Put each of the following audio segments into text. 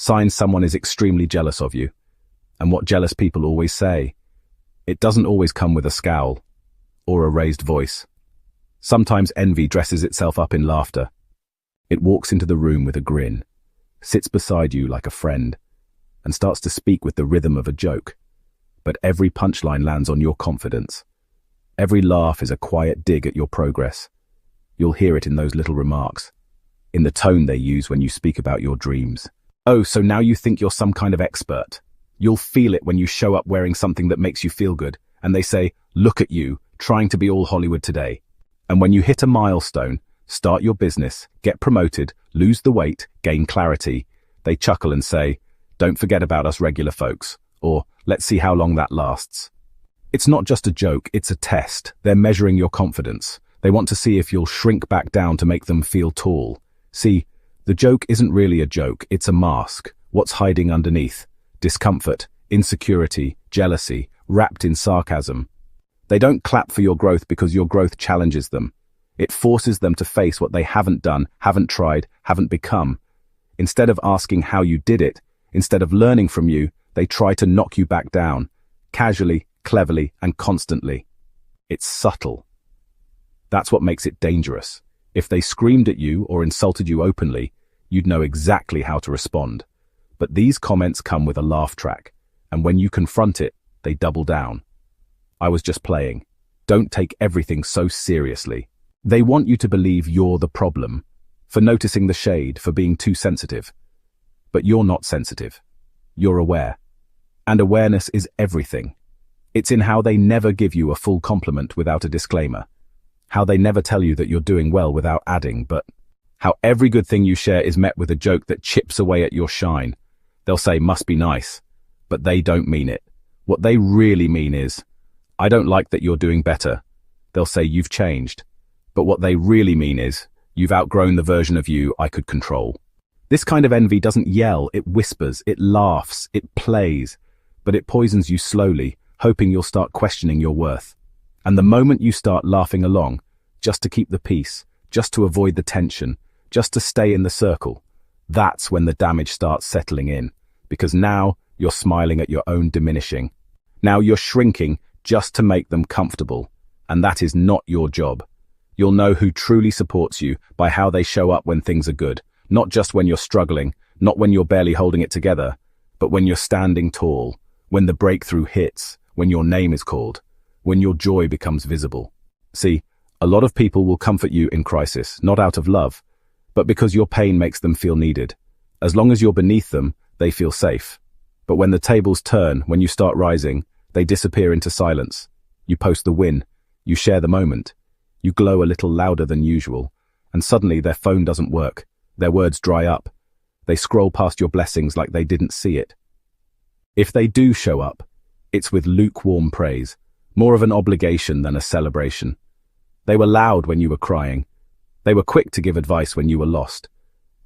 Signs someone is extremely jealous of you. And what jealous people always say. It doesn't always come with a scowl or a raised voice. Sometimes envy dresses itself up in laughter. It walks into the room with a grin, sits beside you like a friend, and starts to speak with the rhythm of a joke. But every punchline lands on your confidence. Every laugh is a quiet dig at your progress. You'll hear it in those little remarks, in the tone they use when you speak about your dreams. Oh, so now you think you're some kind of expert. You'll feel it when you show up wearing something that makes you feel good, and they say, look at you, trying to be all Hollywood today. And when you hit a milestone, start your business, get promoted, lose the weight, gain clarity, they chuckle and say, don't forget about us regular folks, or let's see how long that lasts. It's not just a joke, it's a test. They're measuring your confidence. They want to see if you'll shrink back down to make them feel tall. See, the joke isn't really a joke, it's a mask. What's hiding underneath? Discomfort, insecurity, jealousy, wrapped in sarcasm. They don't clap for your growth because your growth challenges them. It forces them to face what they haven't done, haven't tried, haven't become. Instead of asking how you did it, instead of learning from you, they try to knock you back down, casually, cleverly, and constantly. It's subtle. That's what makes it dangerous. If they screamed at you or insulted you openly, you'd know exactly how to respond. But these comments come with a laugh track, and when you confront it, they double down. I was just playing. Don't take everything so seriously. They want you to believe you're the problem, for noticing the shade, for being too sensitive. But you're not sensitive. You're aware. And awareness is everything. It's in how they never give you a full compliment without a disclaimer. How they never tell you that you're doing well without adding, but how every good thing you share is met with a joke that chips away at your shine. They'll say, must be nice, but they don't mean it. What they really mean is, I don't like that you're doing better. They'll say, you've changed. But what they really mean is, you've outgrown the version of you I could control. This kind of envy doesn't yell, it whispers, it laughs, it plays, but it poisons you slowly, hoping you'll start questioning your worth. And the moment you start laughing along, just to keep the peace, just to avoid the tension, just to stay in the circle, that's when the damage starts settling in. Because now you're smiling at your own diminishing. Now you're shrinking just to make them comfortable. And that is not your job. You'll know who truly supports you by how they show up when things are good. Not just when you're struggling, not when you're barely holding it together, but when you're standing tall, when the breakthrough hits, when your name is called, when your joy becomes visible. See, a lot of people will comfort you in crisis, not out of love, but because your pain makes them feel needed. As long as you're beneath them, they feel safe. But when the tables turn, when you start rising, they disappear into silence. You post the win. You share the moment. You glow a little louder than usual. And suddenly their phone doesn't work. Their words dry up. They scroll past your blessings like they didn't see it. If they do show up, it's with lukewarm praise, more of an obligation than a celebration. They were loud when you were crying. They were quick to give advice when you were lost.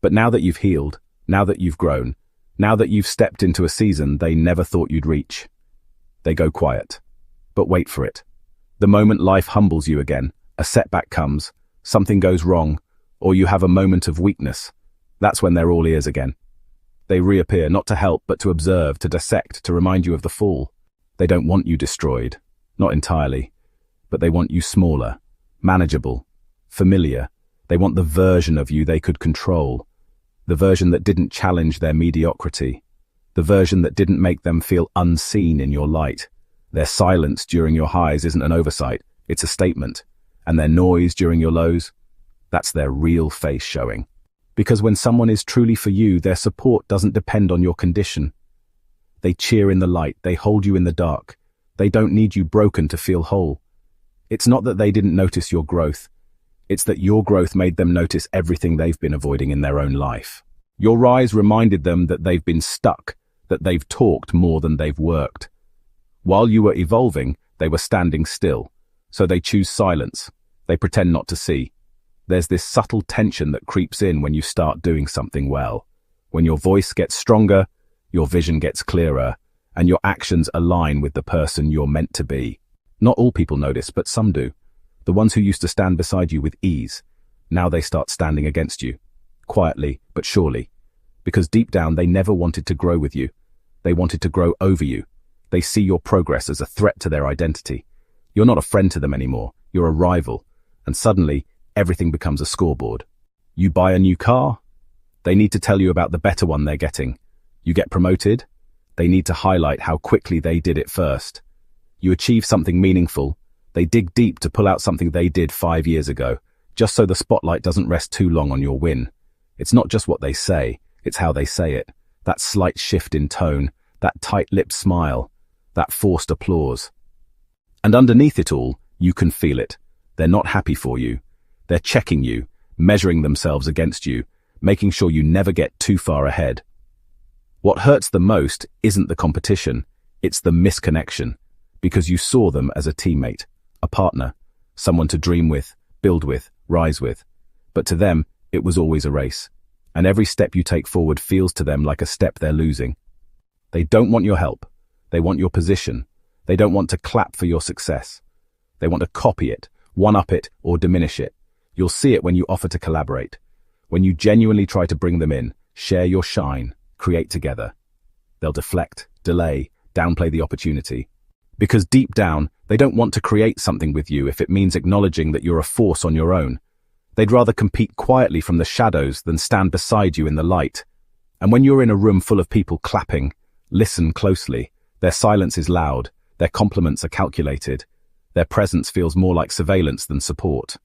But now that you've healed, now that you've grown, now that you've stepped into a season they never thought you'd reach, they go quiet. But wait for it. The moment life humbles you again, a setback comes, something goes wrong, or you have a moment of weakness, that's when they're all ears again. They reappear not to help but to observe, to dissect, to remind you of the fall. They don't want you destroyed, not entirely, but they want you smaller, manageable, familiar. They want the version of you they could control, the version that didn't challenge their mediocrity, the version that didn't make them feel unseen in your light. Their silence during your highs isn't an oversight, it's a statement. And their noise during your lows, that's their real face showing. Because when someone is truly for you, their support doesn't depend on your condition. They cheer in the light, they hold you in the dark. They don't need you broken to feel whole. It's not that they didn't notice your growth. It's that your growth made them notice everything they've been avoiding in their own life. Your rise reminded them that they've been stuck, that they've talked more than they've worked. While you were evolving, they were standing still. So they choose silence. They pretend not to see. There's this subtle tension that creeps in when you start doing something well. When your voice gets stronger, your vision gets clearer, and your actions align with the person you're meant to be. Not all people notice, but some do. The ones who used to stand beside you with ease, now they start standing against you. Quietly, but surely. Because deep down, they never wanted to grow with you. They wanted to grow over you. They see your progress as a threat to their identity. You're not a friend to them anymore. You're a rival. And suddenly, everything becomes a scoreboard. You buy a new car? They need to tell you about the better one they're getting. You get promoted? They need to highlight how quickly they did it first. You achieve something meaningful? They dig deep to pull out something they did 5 years ago, just so the spotlight doesn't rest too long on your win. It's not just what they say, it's how they say it. That slight shift in tone, that tight-lipped smile, that forced applause. And underneath it all, you can feel it. They're not happy for you. They're checking you, measuring themselves against you, making sure you never get too far ahead. What hurts the most isn't the competition, it's the misconnection, because you saw them as a teammate, a partner, someone to dream with, build with, rise with. But to them, it was always a race. And every step you take forward feels to them like a step they're losing. They don't want your help. They want your position. They don't want to clap for your success. They want to copy it, one-up it, or diminish it. You'll see it when you offer to collaborate. When you genuinely try to bring them in, share your shine, create together. They'll deflect, delay, downplay the opportunity. Because deep down, they don't want to create something with you if it means acknowledging that you're a force on your own. They'd rather compete quietly from the shadows than stand beside you in the light. And when you're in a room full of people clapping, listen closely. Their silence is loud, their compliments are calculated, their presence feels more like surveillance than support.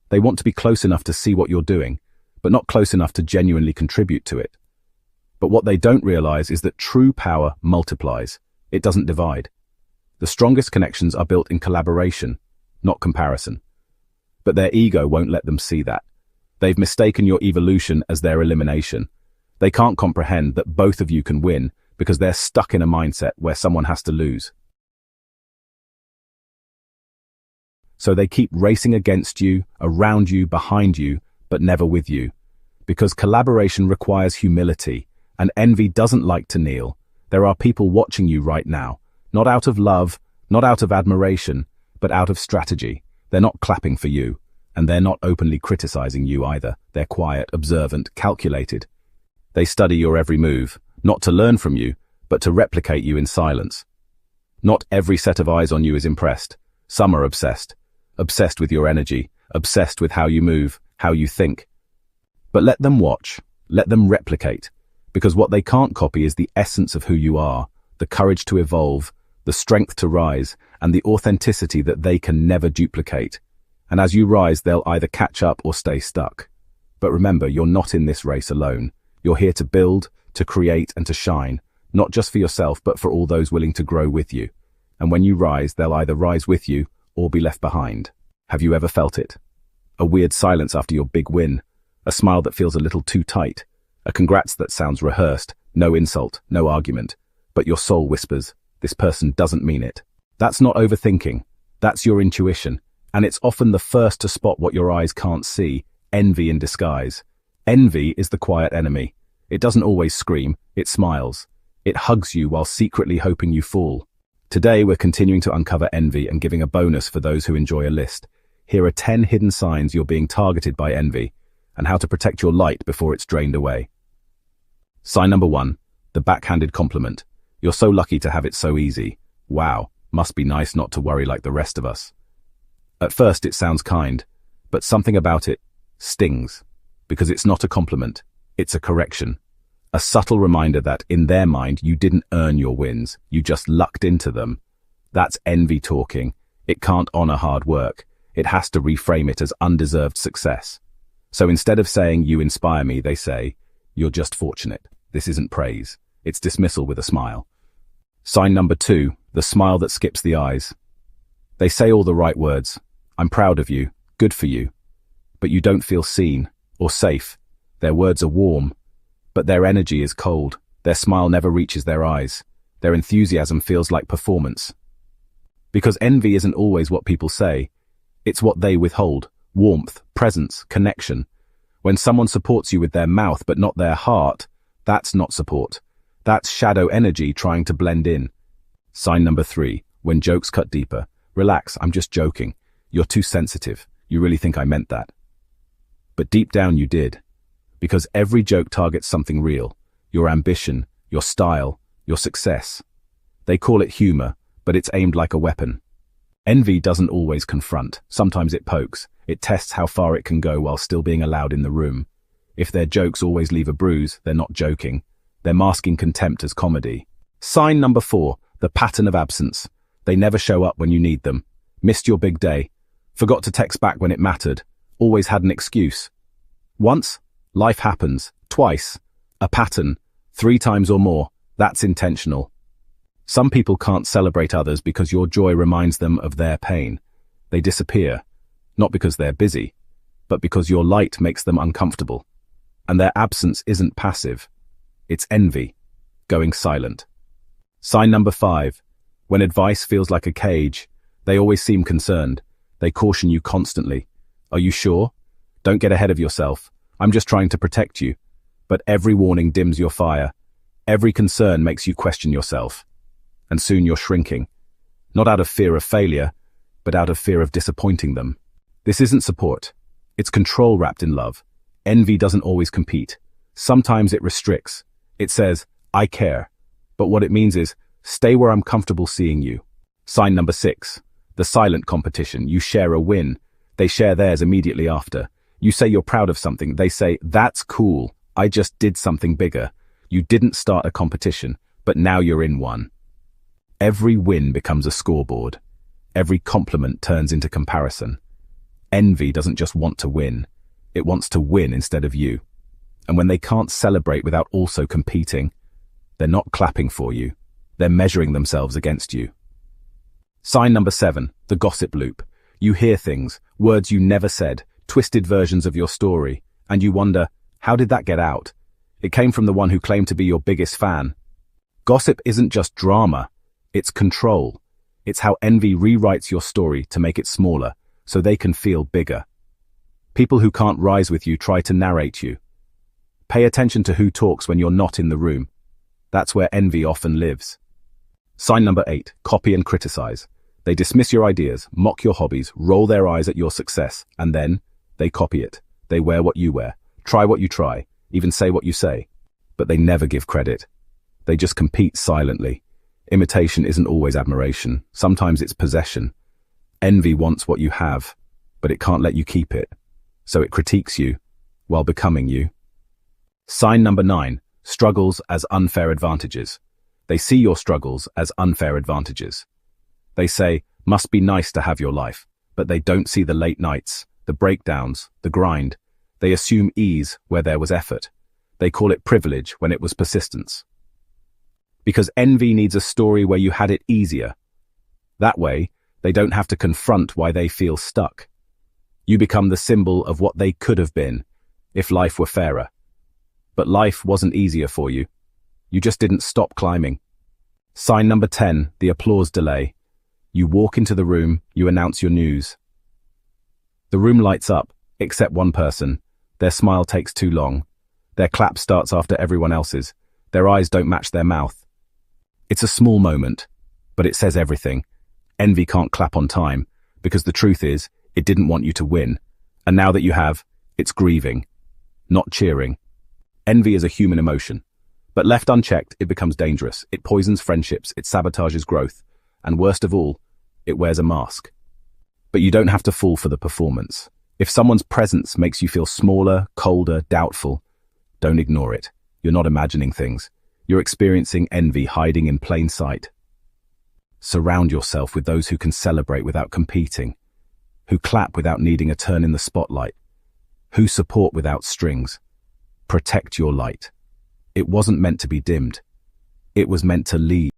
They want to be close enough to see what you're doing, but not close enough to genuinely contribute to it. But what they don't realize is that true power multiplies. It doesn't divide. The strongest connections are built in collaboration, not comparison. But their ego won't let them see that. They've mistaken your evolution as their elimination. They can't comprehend that both of you can win because they're stuck in a mindset where someone has to lose. So they keep racing against you, around you, behind you, but never with you. Because collaboration requires humility, and envy doesn't like to kneel. There are people watching you right now, not out of love, not out of admiration, but out of strategy. They're not clapping for you, and they're not openly criticizing you either. They're quiet, observant, calculated. They study your every move, not to learn from you, but to replicate you in silence. Not every set of eyes on you is impressed. Some are obsessed. Obsessed with your energy, obsessed with how you move, how you think. But let them watch, let them replicate, because what they can't copy is the essence of who you are, the courage to evolve, the strength to rise, and the authenticity that they can never duplicate. And as you rise, they'll either catch up or stay stuck. But remember, you're not in this race alone. You're here to build, to create, and to shine, not just for yourself, but for all those willing to grow with you. And when you rise, they'll either rise with you or be left behind. Have you ever felt it? A weird silence after your big win, a smile that feels a little too tight, a congrats that sounds rehearsed, no insult, no argument, but your soul whispers, this person doesn't mean it. That's not overthinking, that's your intuition, and it's often the first to spot what your eyes can't see, envy in disguise. Envy is the quiet enemy. It doesn't always scream, it smiles. It hugs you while secretly hoping you fall. Today we're continuing to uncover envy and giving a bonus for those who enjoy a list. Here are 10 hidden signs you're being targeted by envy, and how to protect your light before it's drained away. Sign number 1, the backhanded compliment. You're so lucky to have it so easy. Wow, must be nice not to worry like the rest of us. At first it sounds kind, but something about it stings, because it's not a compliment, it's a correction. A subtle reminder that, in their mind, you didn't earn your wins, you just lucked into them. That's envy talking. It can't honor hard work. It has to reframe it as undeserved success. So instead of saying, you inspire me, they say, you're just fortunate. This isn't praise. It's dismissal with a smile. Sign number 2, the smile that skips the eyes. They say all the right words. I'm proud of you, good for you. But you don't feel seen or safe. Their words are warm, but their energy is cold. Their smile never reaches their eyes. Their enthusiasm feels like performance. Because envy isn't always what people say. It's what they withhold. Warmth, presence, connection. When someone supports you with their mouth but not their heart, that's not support. That's shadow energy trying to blend in. Sign number 3, when jokes cut deeper. Relax, I'm just joking. You're too sensitive. You really think I meant that. But deep down you did. Because every joke targets something real. your ambition, your style, your success. They call it humor, but it's aimed like a weapon. Envy doesn't always confront. Sometimes it pokes. It tests how far it can go while still being allowed in the room. If their jokes always leave a bruise, they're not joking. They're masking contempt as comedy. Sign number 4, the pattern of absence. They never show up when you need them. Missed your big day. Forgot to text back when it mattered. Always had an excuse. Once, life happens. Twice, a pattern. 3 times or more, that's intentional. Some people can't celebrate others because your joy reminds them of their pain. They disappear, not because they're busy, but because your light makes them uncomfortable. And their absence isn't passive. It's envy, going silent. Sign number 5. When advice feels like a cage, they always seem concerned. They caution you constantly. Are you sure? Don't get ahead of yourself. I'm just trying to protect you. But every warning dims your fire. Every concern makes you question yourself. And soon you're shrinking. Not out of fear of failure, but out of fear of disappointing them. This isn't support. It's control wrapped in love. Envy doesn't always compete. Sometimes it restricts. It says, I care. But what it means is, stay where I'm comfortable seeing you. Sign number 6. The silent competition. You share a win. They share theirs immediately after. You say you're proud of something. They say, that's cool. I just did something bigger. You didn't start a competition, but now you're in one. Every win becomes a scoreboard. Every compliment turns into comparison. Envy doesn't just want to win. It wants to win instead of you. And when they can't celebrate without also competing, they're not clapping for you. They're measuring themselves against you. Sign number 7, the gossip loop. You hear things, words you never said, twisted versions of your story, and you wonder, how did that get out? It came from the one who claimed to be your biggest fan. Gossip isn't just drama, it's control. It's how envy rewrites your story to make it smaller, so they can feel bigger. People who can't rise with you try to narrate you. Pay attention to who talks when you're not in the room. That's where envy often lives. Sign number 8, copy and criticize. They dismiss your ideas, mock your hobbies, roll their eyes at your success, and then they copy it. They wear what you wear, try what you try, even say what you say. But they never give credit. They just compete silently. Imitation isn't always admiration. Sometimes it's possession. Envy wants what you have, but it can't let you keep it. So it critiques you while becoming you. Sign number 9, struggles as unfair advantages. They see your struggles as unfair advantages. They say, must be nice to have your life, but they don't see the late nights, the breakdowns, the grind. They assume ease where there was effort. They call it privilege when it was persistence. Because envy needs a story where you had it easier. That way, they don't have to confront why they feel stuck. You become the symbol of what they could have been, if life were fairer. But life wasn't easier for you. You just didn't stop climbing. Sign number 10, the applause delay. You walk into the room, you announce your news. The room lights up, except one person. Their smile takes too long. Their clap starts after everyone else's. Their eyes don't match their mouth. It's a small moment, but it says everything. Envy can't clap on time, because the truth is, it didn't want you to win. And now that you have, it's grieving, not cheering. Envy is a human emotion. But left unchecked, it becomes dangerous. It poisons friendships, it sabotages growth. And worst of all, it wears a mask. But you don't have to fall for the performance. If someone's presence makes you feel smaller, colder, doubtful, don't ignore it. You're not imagining things. You're experiencing envy hiding in plain sight. Surround yourself with those who can celebrate without competing, who clap without needing a turn in the spotlight, who support without strings. Protect your light. It wasn't meant to be dimmed. It was meant to lead.